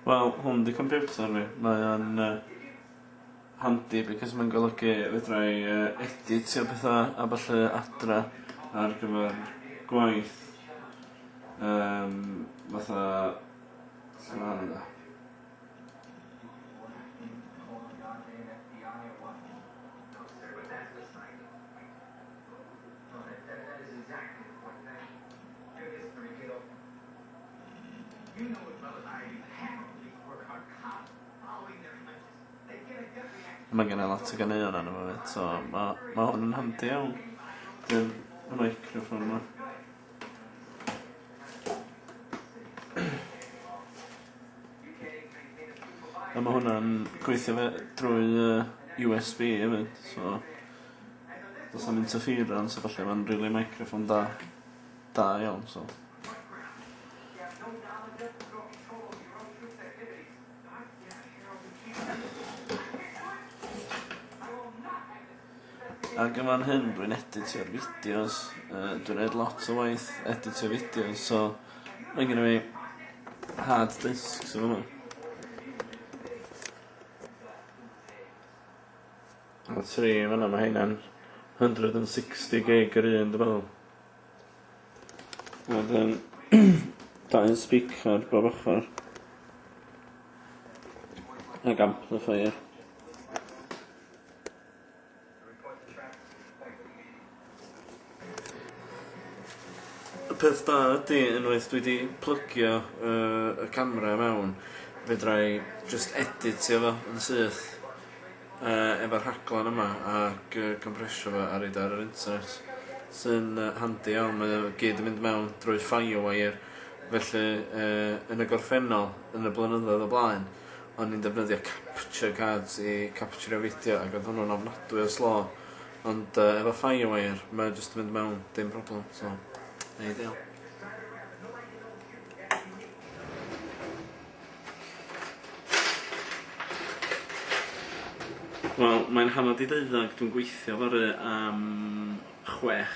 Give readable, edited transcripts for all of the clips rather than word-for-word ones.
Wel, hwn di compiwtar fi. Mae o'n handi because mae'n golygu fedra i editio pethau a falle adra ar gyfer gwaith. Fatha... Lle ma'n yna? Mae gen i lot o ganeuon arno fo fyd, so mae hwn yn handi iawn. Dy'n y microphone yma. A mae hwnna'n gweithio fe drwy USB hefyd, so does am interference, so falle mae'n really microphone da iawn, so. Ac yma'n hyn, dwi'n editio'r fideos, dwi'n neud lot o waith editio fideos, so mae gen i fi hard disks o hwnna. A 3 fan'na, mae hynna'n 160 gig yr un, dwi'n meddwl. A wedyn 2 speaker bob ochr. Ac amplifier. Y peth da ydy, unwaith dwi wedi plygio y camera mewn, fedra i just editio fo yn syth efo'r rhaglan yma ac compresio fo a roid ar yr internet, sy'n handi iawn. Mae o gyd yn mynd mewn drwy firewire, felly yn y gorffennol yn y blynyddoedd o blaen o'n i'n defnyddio capture cards i captureio fideo ac oedd hwnnw'n ofnadwy o slo, ond efo firewire mae jyst yn mynd mewn dim problem, so ideal. Wel, mae'n hanner di 12, dwi'n gweithio fory am 6,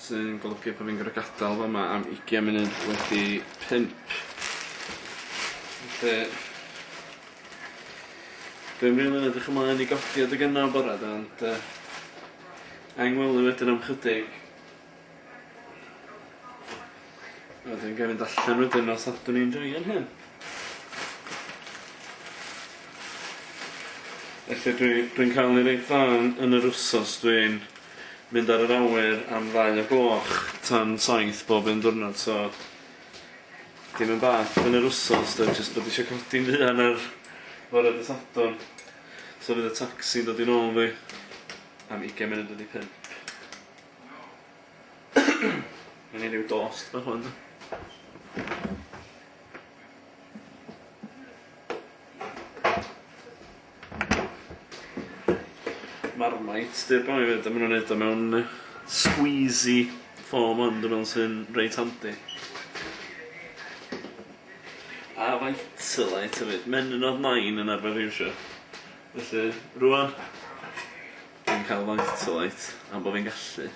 sy'n golygu bod fi'n gorau gadael fo yma am 20 munud wedi 5. Felly, dwi'n rili'n edrych ymlaen i godiad y gynno borad, ond angwelu wedyn am chydig. Dwi'n gael fynd allan wedyn os ydyn ni'n joio'n hyn. Felly dwi'n cael ei reit dda yn yr wsos, dwi'n mynd ar yr awyr am 2 o'r gloch tan 7 bob un diwrnod, so dim yn bach yn yr wsos, dwi'n jyst bod eisiau codi'n fuan ar fore dy Sadwrn, so fydd y taxi dod i nôl fi am 20 munud wedi 5. Mae'n ei ryw dost bach hwn. Marmite, di'r boi fyd, a maen nhw'n neud o mewn squeezy form ond yn mewn sy'n reit handi. A Vitalite hefyd, Menynod 9 yn arfer iwsio. Felly, rwan, dwi'n cael Vitalite am bod fi'n gallu.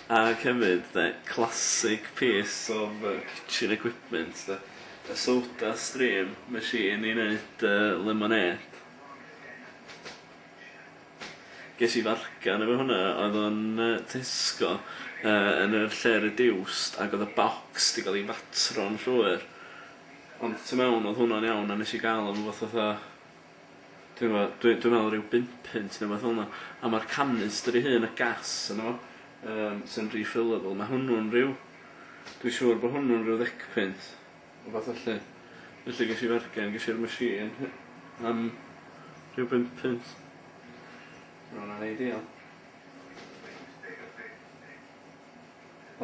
Ac hefyd, classic piece of kitchen equipment, y soda stream machine i wneud lemonade. Ges i fargan efo hwnna, oedd o'n Tesco yn yr lle reduced ac oedd y box di gael ei fatro'n llwyr. Ond tu mewn oedd hwnna'n iawn a nes i gael am fath fatha, dwi'n meddwl ryw 5 pint neu fath hwnna. A mae'r canister i hyn y gas yna fo, sy'n refillable. Mae hwnnw'n ryw, dwi'n siŵr bod hwnnw'n ryw 10 pint. O fath allu. Felly ges i fargen, ges i'r machine am ryw 5 pint. Hwna'n ideal.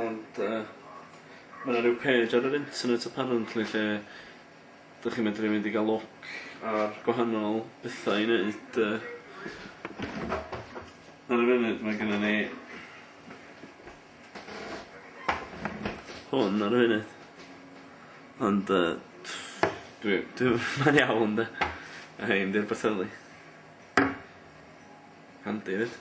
Ond mae yna ryw page ar yr internet apparently lle dych chi'n medru mynd i gael look ar gwahanol bethau i wneud. Ar y funud mae gennym ni hwn ar y funud. Ond mae'n iawn de. A hein di'r Barteli. Handi fyd.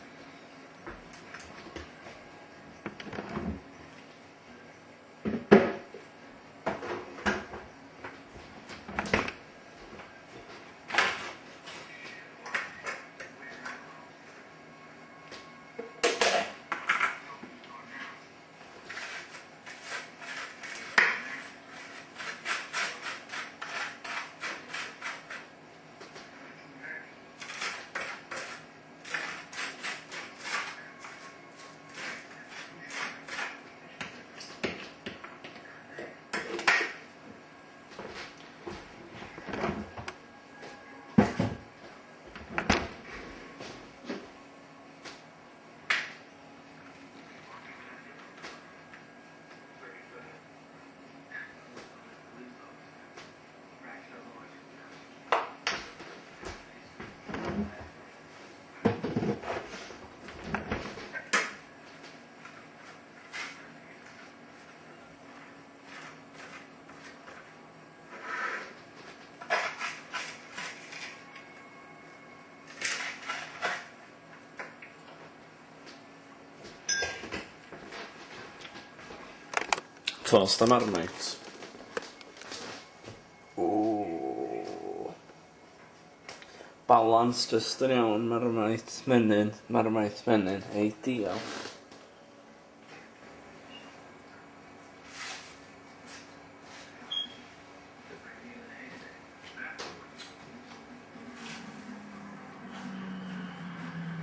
Toast a Marmite. Ooh. Balance just yn iawn, Marmite, menyn, ideal.